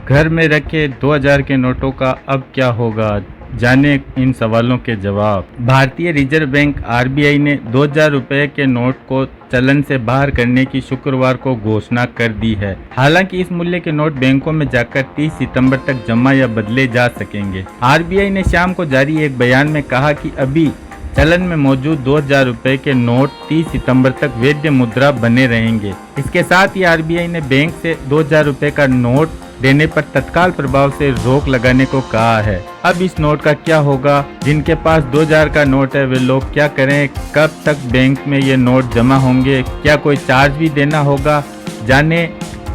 घर में रखे 2000 के नोटों का अब क्या होगा? जाने इन सवालों के जवाब। भारतीय रिजर्व बैंक आरबीआई ने 2000 रुपए के नोट को चलन से बाहर करने की शुक्रवार को घोषणा कर दी है। हालांकि इस मूल्य के नोट बैंकों में जाकर 30 सितंबर तक जमा या बदले जा सकेंगे। आरबीआई ने शाम को जारी एक बयान में कहा कि अभी चलन में मौजूद 2000 रुपए के नोट 30 सितंबर तक वैध मुद्रा बने रहेंगे। इसके साथ ही आरबीआई ने बैंक से 2000 रुपए का नोट देने पर तत्काल प्रभाव से रोक लगाने को कहा है। अब इस नोट का क्या होगा? जिनके पास 2000 का नोट है वे लोग क्या करें? कब तक बैंक में ये नोट जमा होंगे? क्या कोई चार्ज भी देना होगा? जाने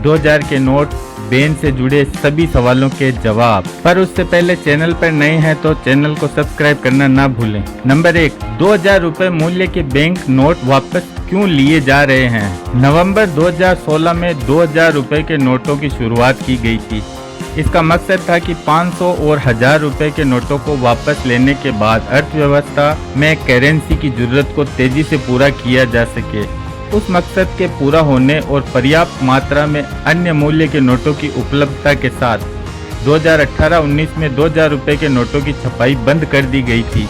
2000 के नोट बैन से जुड़े सभी सवालों के जवाब। पर उससे पहले चैनल पर नए हैं तो चैनल को सब्सक्राइब करना ना भूलें। नंबर 1, 2000 रुपए मूल्य के बैंक नोट वापस क्यों लिए जा रहे हैं? नवंबर 2016 में 2000 रुपए के नोटों की शुरुआत की गई थी। इसका मकसद था कि 500 और 1000 रुपए के नोटों को वापस लेने के बाद अर्थव्यवस्था में करेंसी की जरूरत को तेजी से पूरा किया जा सके। उस मकसद के पूरा होने और पर्याप्त मात्रा में अन्य मूल्य के नोटों की उपलब्धता के साथ 2018-19 में 2000 रुपए के नोटों की छपाई बंद कर दी गई थी।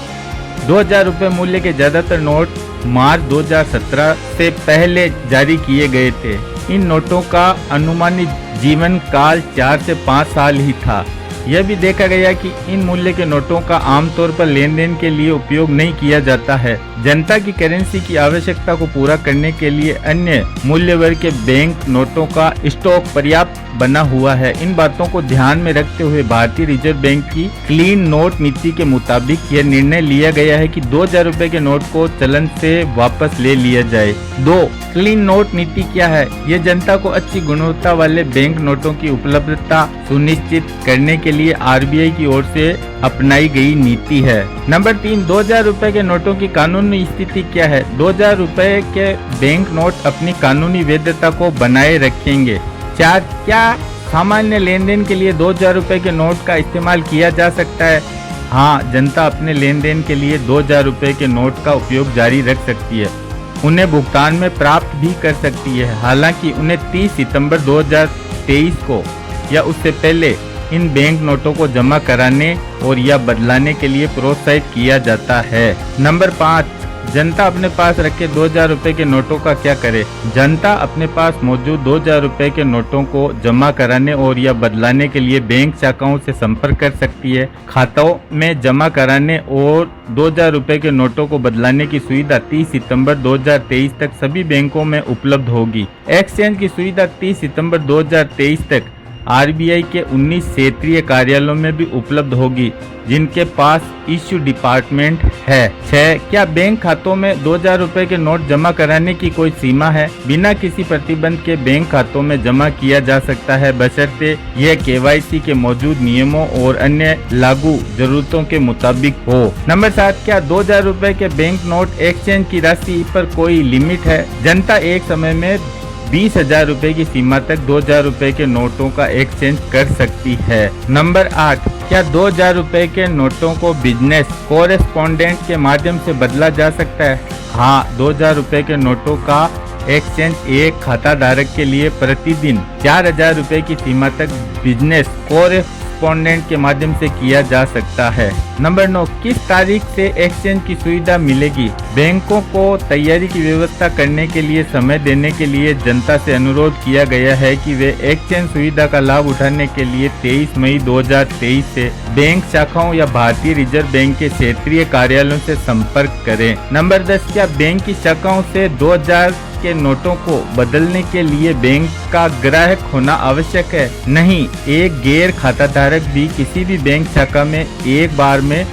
2000 रुपए मूल्य के ज्यादातर नोट मार्च 2017 से पहले जारी किए गए थे। इन नोटों का अनुमानित जीवन काल 4 से 5 साल ही था। यह भी देखा गया कि इन मूल्य के नोटों का आमतौर पर लेन देन के लिए उपयोग नहीं किया जाता है। जनता की करेंसी की आवश्यकता को पूरा करने के लिए अन्य मूल्य वर्ग के बैंक नोटों का स्टॉक पर्याप्त बना हुआ है। इन बातों को ध्यान में रखते हुए भारतीय रिजर्व बैंक की क्लीन नोट नीति के मुताबिक यह निर्णय लिया गया है कि 2000 रुपए के नोट को चलन से वापस ले लिया जाए। 2. क्लीन नोट नीति क्या है? यह जनता को अच्छी गुणवत्ता वाले बैंक नोटों की उपलब्धता सुनिश्चित करने के लिए आरबीआई की ओर से अपनाई गई नीति है। नंबर 3, 2000 रुपए के नोटों की कानूनी स्थिति क्या है? 2000 रुपए के बैंक नोट अपनी कानूनी वैधता को बनाए रखेंगे। 4, क्या सामान्य लेन देन के लिए 2000 रुपए के नोट का इस्तेमाल किया जा सकता है? हाँ, जनता अपने लेन देन के लिए 2000 रुपए के नोट का उपयोग जारी रख सकती है। उन्हें भुगतान में प्राप्त भी कर सकती है। हालांकि उन्हें 30 सितंबर 2023 को या उससे पहले इन बैंक नोटों को जमा कराने और या बदलाने के लिए प्रोत्साहित किया जाता है। नंबर 5, जनता अपने पास रखे 2000 रुपए के नोटों का क्या करे? जनता अपने पास मौजूद 2000 रुपए के नोटों को जमा कराने और या बदलाने के लिए बैंक शाखाओं से संपर्क कर सकती है। खातों में जमा कराने और 2000 रुपए के नोटों को बदलाने की सुविधा 30 सितंबर 2023 तक सभी बैंकों में उपलब्ध होगी। एक्सचेंज की सुविधा 30 सितंबर 2023 तक आरबीआई के 19 क्षेत्रीय कार्यालयों में भी उपलब्ध होगी जिनके पास इश्यू डिपार्टमेंट है। 6, क्या बैंक खातों में 2000 रुपए के नोट जमा कराने की कोई सीमा है? बिना किसी प्रतिबंध के बैंक खातों में जमा किया जा सकता है बशर्ते यह केवाईसी के मौजूद नियमों और अन्य लागू जरूरतों के मुताबिक हो। नंबर 7, क्या 2000 रुपए के बैंक नोट एक्सचेंज की राशि पर कोई लिमिट है? जनता एक समय में 20,000 रुपए की सीमा तक 2000 रुपए के नोटों का एक्सचेंज कर सकती है। नंबर 8, क्या 2000 रुपए के नोटों को बिजनेस कोरेस्पोंडेंट के माध्यम से बदला जा सकता है? हाँ, 2000 रुपए के नोटों का एक्सचेंज एक खाता धारक के लिए प्रतिदिन 4000 रुपए की सीमा तक बिजनेस कोरेस्पोंडेंट के माध्यम से किया जा सकता है। नंबर 9, किस तारीख से एक्सचेंज की सुविधा मिलेगी? बैंकों को तैयारी की व्यवस्था करने के लिए समय देने के लिए जनता से अनुरोध किया गया है कि वे एक्सचेंज सुविधा का लाभ उठाने के लिए 23 मई 2023 से बैंक शाखाओं या भारतीय रिजर्व बैंक के क्षेत्रीय कार्यालयों से संपर्क करें। नंबर 10, क्या बैंक की शाखाओं से 2000 के नोटों को बदलने के लिए बैंक का ग्राहक होना आवश्यक है? नहीं, एक गैर खाता धारक भी किसी भी बैंक शाखा में एक बार में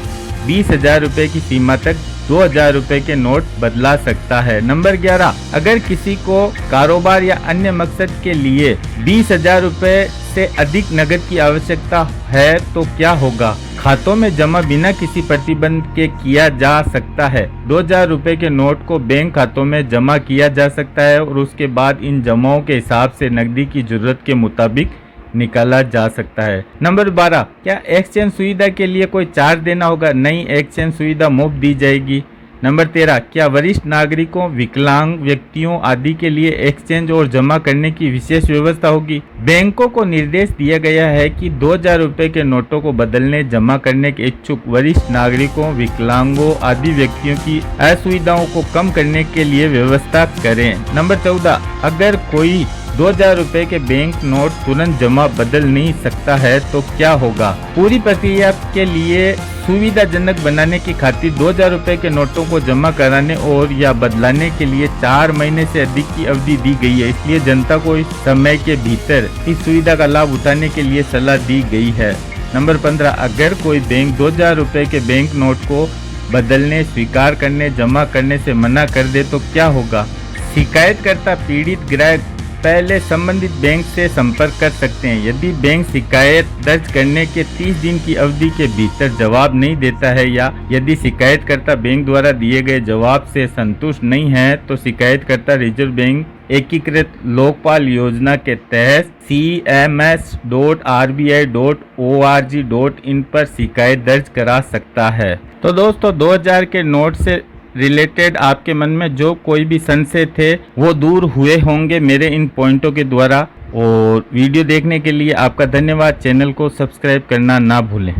20,000 रुपए की सीमा तक 2000 रुपए के नोट बदला सकता है। नंबर 11, अगर किसी को कारोबार या अन्य मकसद के लिए 20,000 रुपए से अधिक नकद की आवश्यकता है तो क्या होगा? खातों में जमा बिना किसी प्रतिबंध के किया जा सकता है। 2000 रुपए के नोट को बैंक खातों में जमा किया जा सकता है और उसके बाद इन जमाओं के हिसाब से नकदी की जरूरत के मुताबिक निकाला जा सकता है। नंबर 12, क्या एक्सचेंज सुविधा के लिए कोई चार्ज देना होगा? नहीं, एक्सचेंज सुविधा मुफ्त दी जाएगी। नंबर 13, क्या वरिष्ठ नागरिकों, विकलांग व्यक्तियों आदि के लिए एक्सचेंज और जमा करने की विशेष व्यवस्था होगी। बैंकों को निर्देश दिया गया है कि 2000 रुपए के नोटों को बदलने, जमा करने के इच्छुक वरिष्ठ नागरिकों, विकलांगों आदि व्यक्तियों की असुविधाओं को कम करने के लिए व्यवस्था करें। नंबर 14, अगर कोई 2000 रुपए के बैंक नोट तुरंत जमा बदल नहीं सकता है तो क्या होगा। पूरी प्रक्रिया के लिए सुविधाजनक बनाने की खातिर 2000 रुपए के नोटों को जमा कराने और या बदलाने के लिए 4 महीने से अधिक की अवधि दी गई है। इसलिए जनता को इस समय के भीतर इस सुविधा का लाभ उठाने के लिए सलाह दी गई है। नंबर 15, अगर कोई बैंक 2000 रुपए के बैंक नोट को बदलने, स्वीकार करने, जमा करने से मना कर दे तो क्या होगा। शिकायतकर्ता पीड़ित ग्राहक पहले संबंधित बैंक से संपर्क कर सकते हैं। यदि बैंक शिकायत दर्ज करने के 30 दिन की अवधि के भीतर जवाब नहीं देता है या यदि शिकायतकर्ता बैंक द्वारा दिए गए जवाब से संतुष्ट नहीं है तो शिकायतकर्ता रिजर्व बैंक एकीकृत लोकपाल योजना के तहत cms.rbi.org.in पर शिकायत दर्ज करा सकता है। तो दोस्तों 2000 के नोट से रिलेटेड आपके मन में जो कोई भी संशय थे वो दूर हुए होंगे मेरे इन पॉइंटों के द्वारा। और वीडियो देखने के लिए आपका धन्यवाद। चैनल को सब्सक्राइब करना ना भूलें।